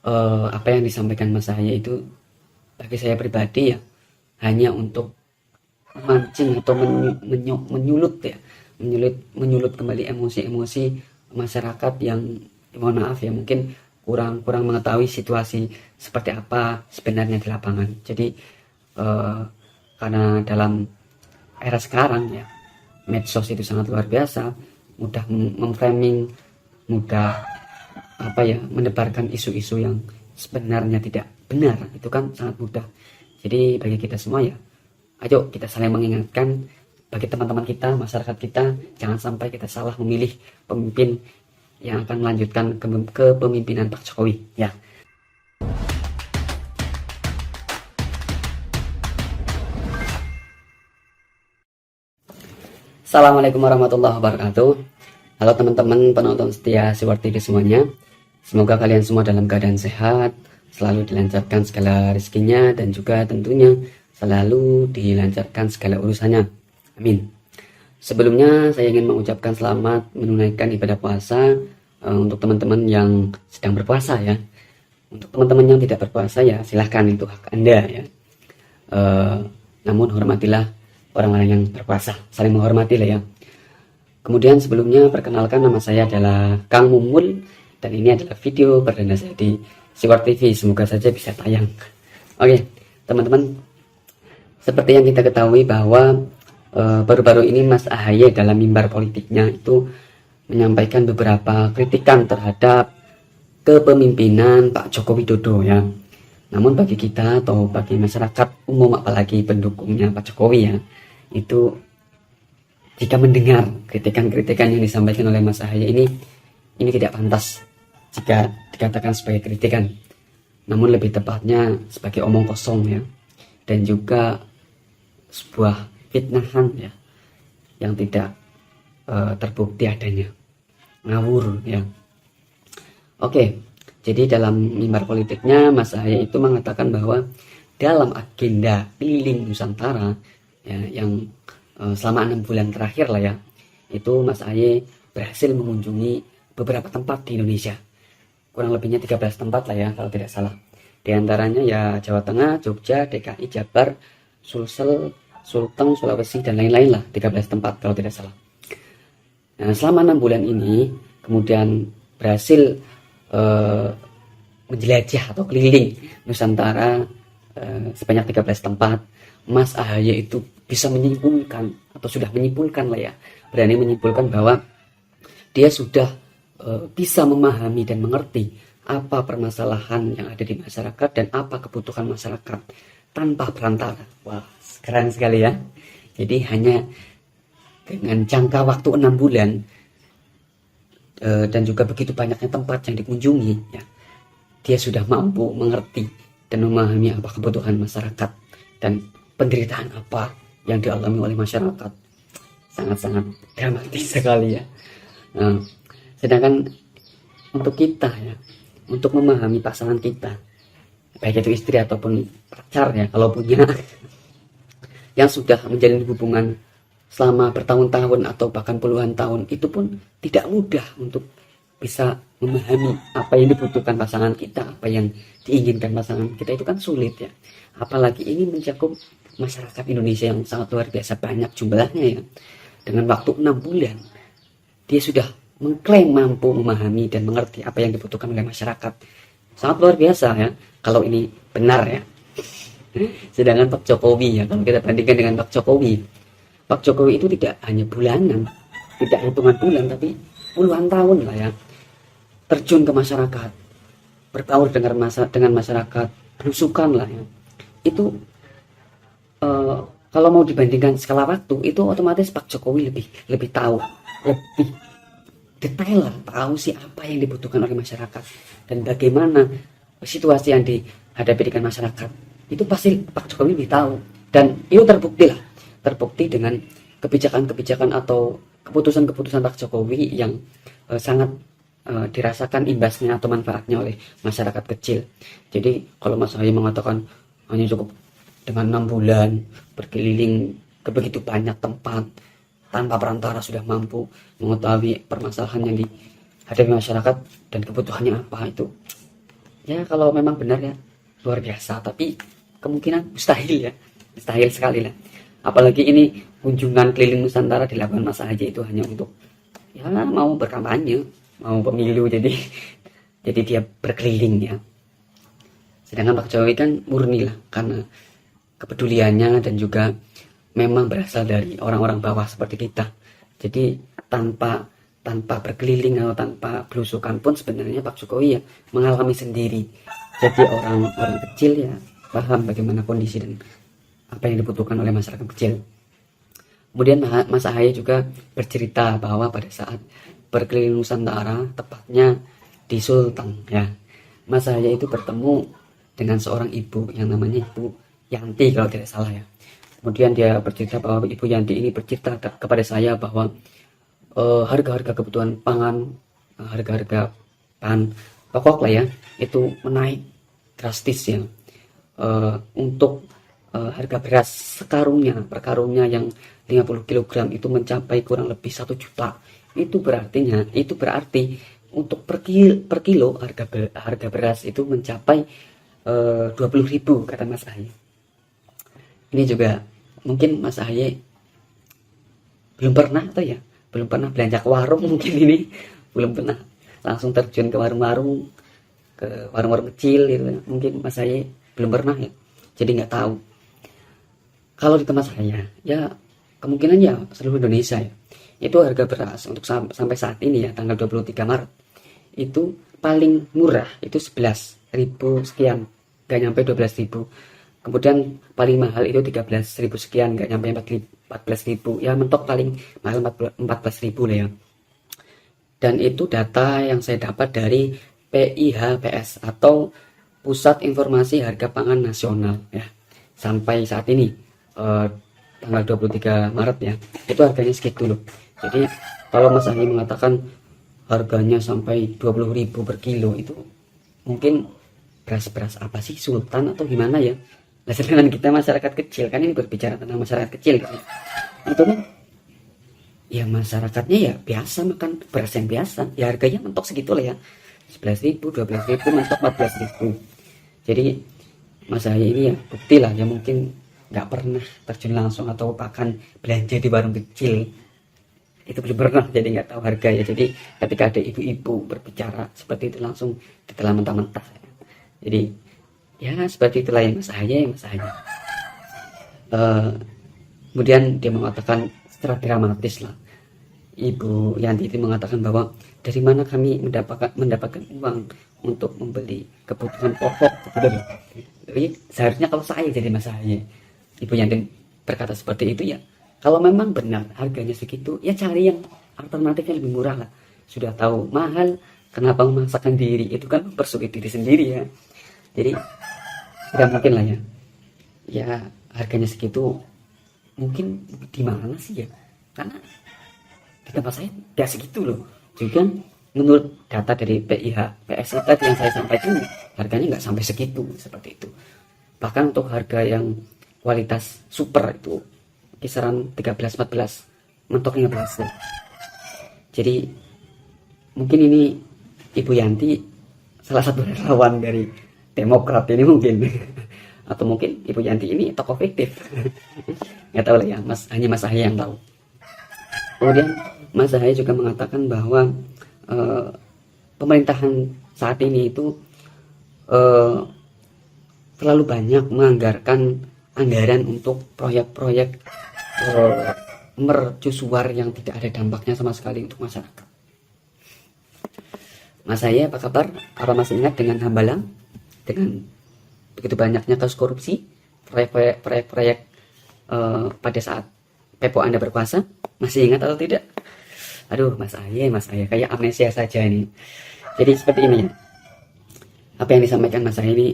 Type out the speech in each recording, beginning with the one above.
apa yang disampaikan Mas Ahaye itu bagi saya pribadi ya hanya untuk memancing atau menyulut ya, menyulut kembali emosi-emosi masyarakat yang mohon maaf ya mungkin kurang mengetahui situasi seperti apa sebenarnya di lapangan. Jadi karena dalam era sekarang ya medsos itu sangat luar biasa, mudah memframing, mudah menebarkan isu-isu yang sebenarnya tidak benar, itu kan sangat mudah. Jadi bagi kita semua ya, ayo kita saling mengingatkan bagi teman-teman kita, masyarakat kita, jangan sampai kita salah memilih pemimpin yang akan melanjutkan kepemimpinan Pak Jokowi ya. Assalamualaikum warahmatullahi wabarakatuh. Halo teman-teman penonton setia Siwar TV semuanya. Semoga kalian semua dalam keadaan sehat, selalu dilancarkan segala rezekinya, dan juga tentunya selalu dilancarkan segala urusannya. Amin. Sebelumnya saya ingin mengucapkan selamat menunaikan ibadah puasa untuk teman-teman yang sedang berpuasa ya. Untuk teman-teman yang tidak berpuasa ya silahkan, itu hak Anda ya. Namun hormatilah orang-orang yang berpuasa, saling menghormati lah ya. Kemudian sebelumnya perkenalkan, nama saya adalah Kang Mumul dan ini adalah video perdana saya di Siwar TV. Semoga saja bisa tayang. Oke, teman-teman, seperti yang kita ketahui bahwa baru-baru ini Mas Ahaye dalam mimbar politiknya itu menyampaikan beberapa kritikan terhadap kepemimpinan Pak Joko Widodo ya. Namun bagi kita atau bagi masyarakat umum, apalagi pendukungnya Pak Jokowi ya, itu jika mendengar kritikan-kritikan yang disampaikan oleh Mas Ahaye ini tidak pantas jika dikatakan sebagai kritikan, namun lebih tepatnya sebagai omong kosong ya, dan juga sebuah fitnahan ya yang tidak terbukti adanya, ngawur ya. Oke, jadi dalam mimbar politiknya Mas Ahaye itu mengatakan bahwa dalam agenda keliling Nusantara ya, yang selama 6 bulan terakhir lah ya, itu Mas Ahaye berhasil mengunjungi beberapa tempat di Indonesia, kurang lebihnya 13 tempat lah ya kalau tidak salah. Di antaranya ya Jawa Tengah, Jogja, DKI, Jabar, Sulsel, Sulteng, Sulawesi, dan lain-lain lah, 13 tempat kalau tidak salah. Nah, selama 6 bulan ini kemudian berhasil menjelajah atau keliling Nusantara sebanyak 13 tempat. Mas Ahaye itu bisa menyimpulkan atau sudah menyimpulkan lah ya, berani menyimpulkan bahwa dia sudah bisa memahami dan mengerti apa permasalahan yang ada di masyarakat dan apa kebutuhan masyarakat tanpa perantara. Wah, keren sekali ya. Jadi hanya dengan jangka waktu 6 bulan dan juga begitu banyaknya tempat yang dikunjungi ya, dia sudah mampu mengerti dan memahami apa kebutuhan masyarakat dan penderitaan apa yang dialami oleh masyarakat. Sangat-sangat dramatis sekali ya. Nah, sedangkan untuk kita ya, untuk memahami pasangan kita, baik itu istri ataupun pacar ya kalau punya, yang sudah menjalin hubungan selama bertahun-tahun atau bahkan puluhan tahun, itu pun tidak mudah untuk bisa memahami apa yang dibutuhkan pasangan kita, apa yang diinginkan pasangan kita, itu kan sulit ya. Apalagi ini mencakup masyarakat Indonesia yang sangat luar biasa banyak jumlahnya ya. Dengan waktu 6 bulan dia sudah mengklaim mampu memahami dan mengerti apa yang dibutuhkan oleh masyarakat. Sangat luar biasa ya kalau ini benar ya. Sedangkan Pak Jokowi ya, kalau kita bandingkan dengan Pak Jokowi itu tidak hanya bulanan, tidak hitungan bulan, tapi puluhan tahun lah ya, terjun ke masyarakat, berbaur dengan masyarakat, berusukan lah ya. Itu kalau mau dibandingkan skala waktu, itu otomatis Pak Jokowi lebih tahu, lebih detail lah, tahu sih apa yang dibutuhkan oleh masyarakat dan bagaimana situasi yang dihadapi dengan masyarakat. Itu pasti Pak Jokowi lebih tahu, dan itu terbukti dengan kebijakan-kebijakan atau keputusan-keputusan Pak Jokowi yang sangat dirasakan imbasnya atau manfaatnya oleh masyarakat kecil. Jadi kalau Mas Ahaye mengatakan hanya cukup dengan 6 bulan berkeliling ke begitu banyak tempat tanpa perantara sudah mampu mengetahui permasalahan yang dihadapi masyarakat dan kebutuhannya apa, itu Ya kalau memang benar ya luar biasa, tapi kemungkinan mustahil ya, mustahil sekali lah. Apalagi ini kunjungan keliling Nusantara dilakukan Mas Ahaye itu hanya untuk ya mau berkampanye, mau pemilu, jadi dia berkeliling ya. Sedangkan Pak Jokowi kan murni lah, karena kepeduliannya dan juga memang berasal dari orang-orang bawah seperti kita. Jadi tanpa tanpa berkeliling atau tanpa belusukan pun sebenarnya Pak Jokowi ya mengalami sendiri. Jadi orang-orang kecil ya paham bagaimana kondisi dan apa yang dibutuhkan oleh masyarakat kecil. Kemudian Mas Ahaye juga bercerita bahwa pada saat berkeliling Nusantara, tepatnya di Sulteng ya, Mas Ahaye itu bertemu dengan seorang ibu yang namanya Ibu Yanti kalau tidak salah ya. Kemudian dia bercerita bahwa Ibu Yanti ini bercerita kepada saya bahwa harga-harga kebutuhan pangan, harga-harga bahan pokok lah ya, itu menaik drastis ya. Untuk harga beras sekarungnya, per karungnya yang 50 kg itu mencapai kurang lebih 1 juta. Itu berarti untuk per kilo harga beras itu mencapai 20.000 kata Mas Ahaye. Ini juga mungkin Mas Ahaye belum pernah atau ya belum pernah belanja ke warung, mungkin ini belum pernah langsung terjun ke warung-warung, ke warung-warung kecil gitu ya. Mungkin Mas Ahaye belum pernah ya, jadi nggak tahu. Kalau di tempat saya ya kemungkinan ya seluruh Indonesia ya, itu harga beras untuk sampai saat ini ya tanggal 23 Maret itu paling murah itu 11.000 sekian, gak nyampe 12.000. Kemudian paling mahal itu 13.000 sekian, gak nyampe 14.000. Ya mentok paling mahal 14.000 lah ya. Dan itu data yang saya dapat dari PIHPS atau Pusat Informasi Harga Pangan Nasional ya. Sampai saat ini tanggal 23 Maret ya, itu harganya segitu loh. Jadi kalau Mas Ahaye mengatakan harganya sampai 20.000 per kilo, itu mungkin beras-beras apa sih, sultan atau gimana ya. Nah sedangkan kita masyarakat kecil, kan ini berbicara tentang masyarakat kecil gitu. Itu kan ya masyarakatnya ya biasa makan beras yang biasa, ya harganya mentok segitu lah ya, 11.000, 12.000, mentok 14.000. Jadi Mas Ahaye ini ya bukti lah ya, mungkin nggak pernah terjun langsung atau bahkan belanja di warung kecil, itu belum pernah, jadi nggak tahu harga ya. Jadi ketika ada ibu-ibu berbicara seperti itu langsung ditelan mentah-mentah. Jadi ya seperti itulah ya Mas Ahaye. Kemudian dia mengatakan secara dramatis lah, Ibu Yanti itu mengatakan bahwa dari mana kami mendapatkan uang untuk membeli kebutuhan pokok gitu. Jadi seharusnya kalau saya jadi Mas Ahaye, Ibu Yanti berkata seperti itu ya, kalau memang benar harganya segitu ya cari yang alternatifnya lebih murah lah. Sudah tahu mahal, kenapa memaksakan diri, itu kan mempersulit diri sendiri ya. Jadi tidak mungkin lah ya, ya harganya segitu mungkin di mana sih ya, karena di tempat saya gak segitu loh. Juga menurut data dari PIHPS tadi yang saya sampaikan, harganya nggak sampai segitu, seperti itu. Bahkan untuk harga yang kualitas super itu kisaran 13-14, mentok 15. Jadi mungkin ini Ibu Yanti salah satu relawan dari Demokrat ini mungkin atau mungkin Ibu Yanti ini tokoh fiktif. Nggak tahu lah ya, hanya Mas Ahaye yang tahu. Kemudian Mas Ahaye juga mengatakan bahwa pemerintahan saat ini itu terlalu banyak menganggarkan anggaran untuk proyek-proyek mercusuar yang tidak ada dampaknya sama sekali untuk masyarakat. Mas Ahaye apa kabar? Apa masih ingat dengan Hambalang? Dengan begitu banyaknya kasus korupsi, proyek-proyek pada saat Pepo Anda berkuasa? Masih ingat atau tidak? Aduh Mas Ahaye kayak amnesia saja ini. Jadi seperti ini ya, apa yang disampaikan Mas Ahaye ini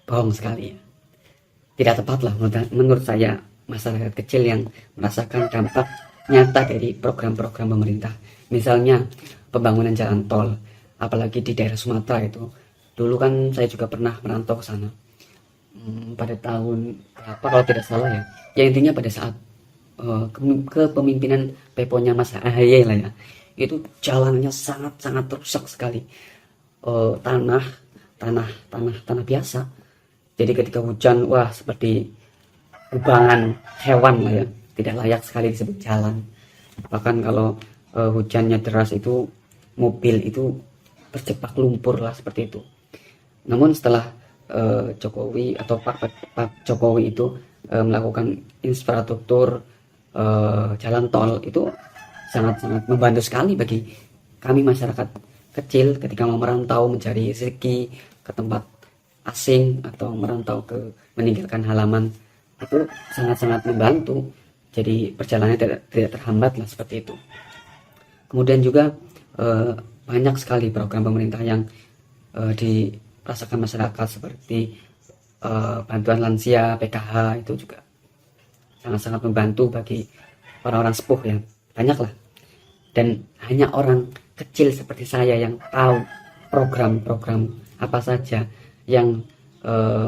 bohong sekali ya. Tidak tepat lah menurut saya masyarakat kecil yang merasakan dampak nyata dari program-program pemerintah. Misalnya pembangunan jalan tol, apalagi di daerah Sumatera itu. Dulu kan saya juga pernah merantau ke sana. Pada tahun berapa kalau tidak salah ya. Ya intinya pada saat kepemimpinan Peponya Mas Ahaye lah ya. Itu jalannya sangat-sangat rusak sekali. tanah tanah biasa. Jadi ketika hujan, wah seperti kubangan hewan lah ya, tidak layak sekali disebut jalan. Bahkan kalau hujannya deras itu mobil itu terjebak lumpur lah seperti itu. Namun setelah Jokowi atau Pak Jokowi itu melakukan infrastruktur jalan tol, itu sangat-sangat membantu sekali bagi kami masyarakat kecil ketika mau merantau mencari rezeki ke tempat asing atau merantau ke meninggalkan halaman, itu sangat-sangat membantu. Jadi perjalanannya tidak terhambat lah seperti itu. Kemudian juga banyak sekali program pemerintah yang dirasakan masyarakat seperti bantuan lansia, PKH, itu juga sangat-sangat membantu bagi orang-orang sepuh ya, banyak lah. Dan hanya orang kecil seperti saya yang tahu program-program apa saja yang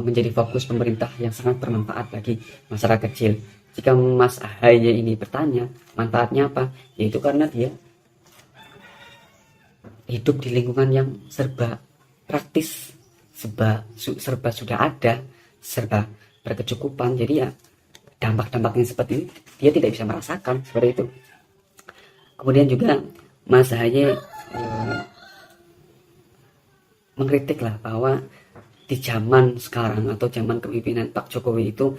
menjadi fokus pemerintah yang sangat bermanfaat bagi masyarakat kecil. Jika Mas Ahaye ini bertanya manfaatnya apa, yaitu karena dia hidup di lingkungan yang serba praktis, serba sudah ada, serba berkecukupan. Jadi ya dampak-dampaknya seperti ini dia tidak bisa merasakan seperti itu. Kemudian juga Mas Ahaye mengkritik lah bahwa di zaman sekarang atau zaman kepemimpinan Pak Jokowi itu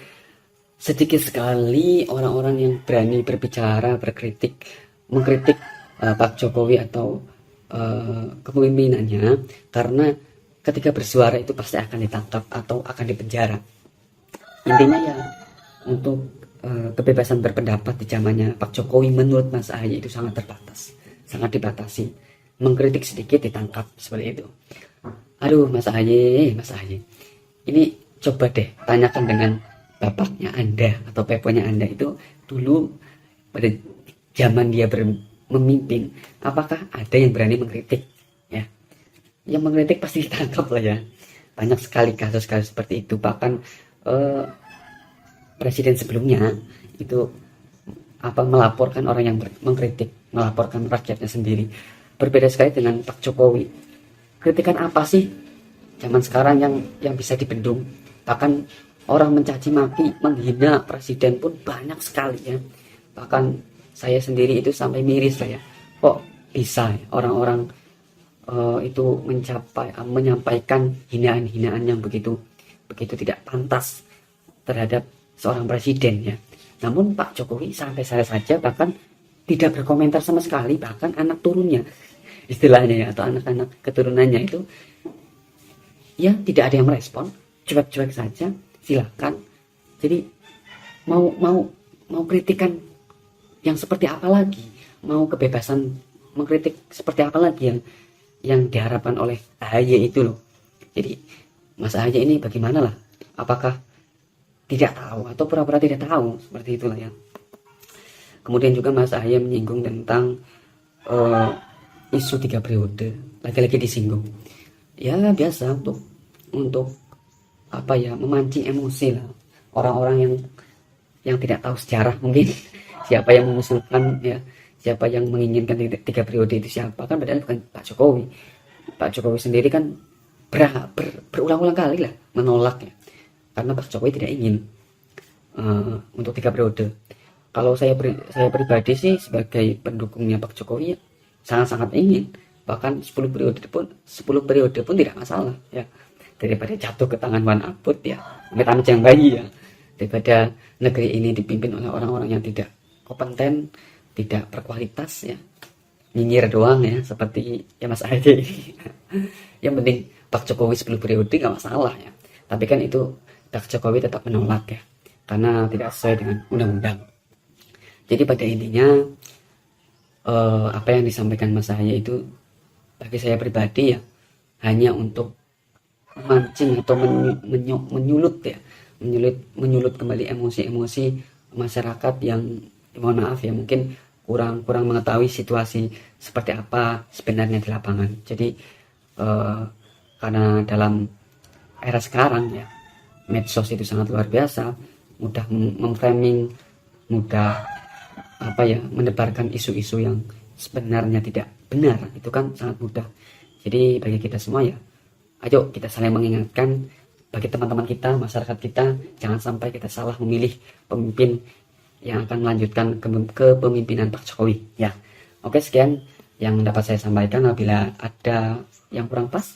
sedikit sekali orang-orang yang berani berbicara, mengkritik Pak Jokowi atau kepemimpinannya, karena ketika bersuara itu pasti akan ditangkap atau akan dipenjara. Intinya ya, untuk kebebasan berpendapat di zamannya Pak Jokowi menurut Mas Ahaye itu sangat terbatas, sangat dibatasi. Mengkritik sedikit ditangkap seperti itu. Aduh Mas Ahaye, ini coba deh tanyakan dengan bapaknya Anda atau peponya Anda itu dulu pada zaman dia memimpin, apakah ada yang berani mengkritik ya? Yang mengkritik pasti ditangkap lah ya. Banyak sekali kasus-kasus seperti itu. Bahkan presiden sebelumnya itu melaporkan orang yang mengkritik, melaporkan rakyatnya sendiri. Berbeda sekali dengan Pak Jokowi. Kritikan apa sih zaman sekarang yang bisa dibendung? Bahkan orang mencaci maki, menghina presiden pun banyak sekali ya. Bahkan saya sendiri itu sampai miris saya. Kok bisa ya orang-orang itu menyampaikan hinaan-hinaan yang begitu tidak pantas terhadap seorang presiden ya. Namun Pak Jokowi santai saja, bahkan tidak berkomentar sama sekali. Bahkan anak turunnya istilahnya ya, atau anak-anak keturunannya itu ya tidak ada yang merespon, cuek-cuek saja. Silakan. Jadi mau kritikan yang seperti apa lagi, mau kebebasan mengkritik seperti apa lagi yang diharapkan oleh Ahaye itu loh. Jadi Mas Ahaye ini bagaimana lah, apakah tidak tahu atau pura-pura tidak tahu, seperti itulah ya. Kemudian juga Mas Ahaye menyinggung tentang isu 3 periode, lagi-lagi disinggung ya, biasa untuk memancing emosi lah orang-orang yang tidak tahu sejarah mungkin. Siapa yang mengusulkan ya, siapa yang menginginkan 3 periode itu siapa, kan padahal bukan Pak Jokowi. Pak Jokowi sendiri kan berulang-ulang kali lah menolak ya, karena Pak Jokowi tidak ingin untuk 3 periode. Kalau saya pribadi sih sebagai pendukungnya Pak Jokowi ya, sangat-sangat ingin, bahkan 10 periode pun tidak masalah ya, daripada jatuh ke tangan Wan Abut ya, amit-amit yang bayi ya, daripada negeri ini dipimpin oleh orang-orang yang tidak kompeten, tidak berkualitas ya, nyinyir doang ya, seperti ya Mas Ahaye. Yang penting Pak Jokowi 10 periode gak masalah ya, tapi kan itu Pak Jokowi tetap menolak ya, karena tidak sesuai dengan undang-undang. Jadi pada intinya apa yang disampaikan Mas Ahaye itu bagi saya pribadi ya, hanya untuk memancing atau menyulut kembali emosi masyarakat yang mohon maaf ya, mungkin kurang mengetahui situasi seperti apa sebenarnya di lapangan. Jadi karena dalam era sekarang ya, medsos itu sangat luar biasa, mudah memframing, mudah menebarkan isu-isu yang sebenarnya tidak benar, itu kan sangat mudah. Jadi bagi kita semua ya, ayo kita saling mengingatkan, bagi teman-teman kita, masyarakat kita, jangan sampai kita salah memilih pemimpin yang akan melanjutkan kepemimpinan Pak Jokowi ya. Oke, sekian yang dapat saya sampaikan. Apabila ada yang kurang pas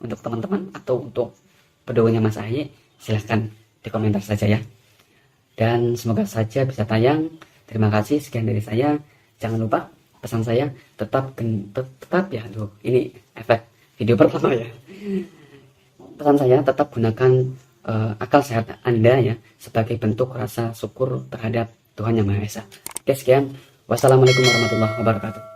untuk teman-teman atau untuk pedomannya Mas Ahaye, silahkan di komentar saja ya. Dan semoga saja bisa tayang. Terima kasih, sekian dari saya. Jangan lupa pesan saya tetap ya, ini efek video pertama ya. Pesan saya tetap gunakan akal sehat Anda ya sebagai bentuk rasa syukur terhadap Tuhan Yang Maha Esa. Oke, sekian. Wassalamualaikum warahmatullahi wabarakatuh.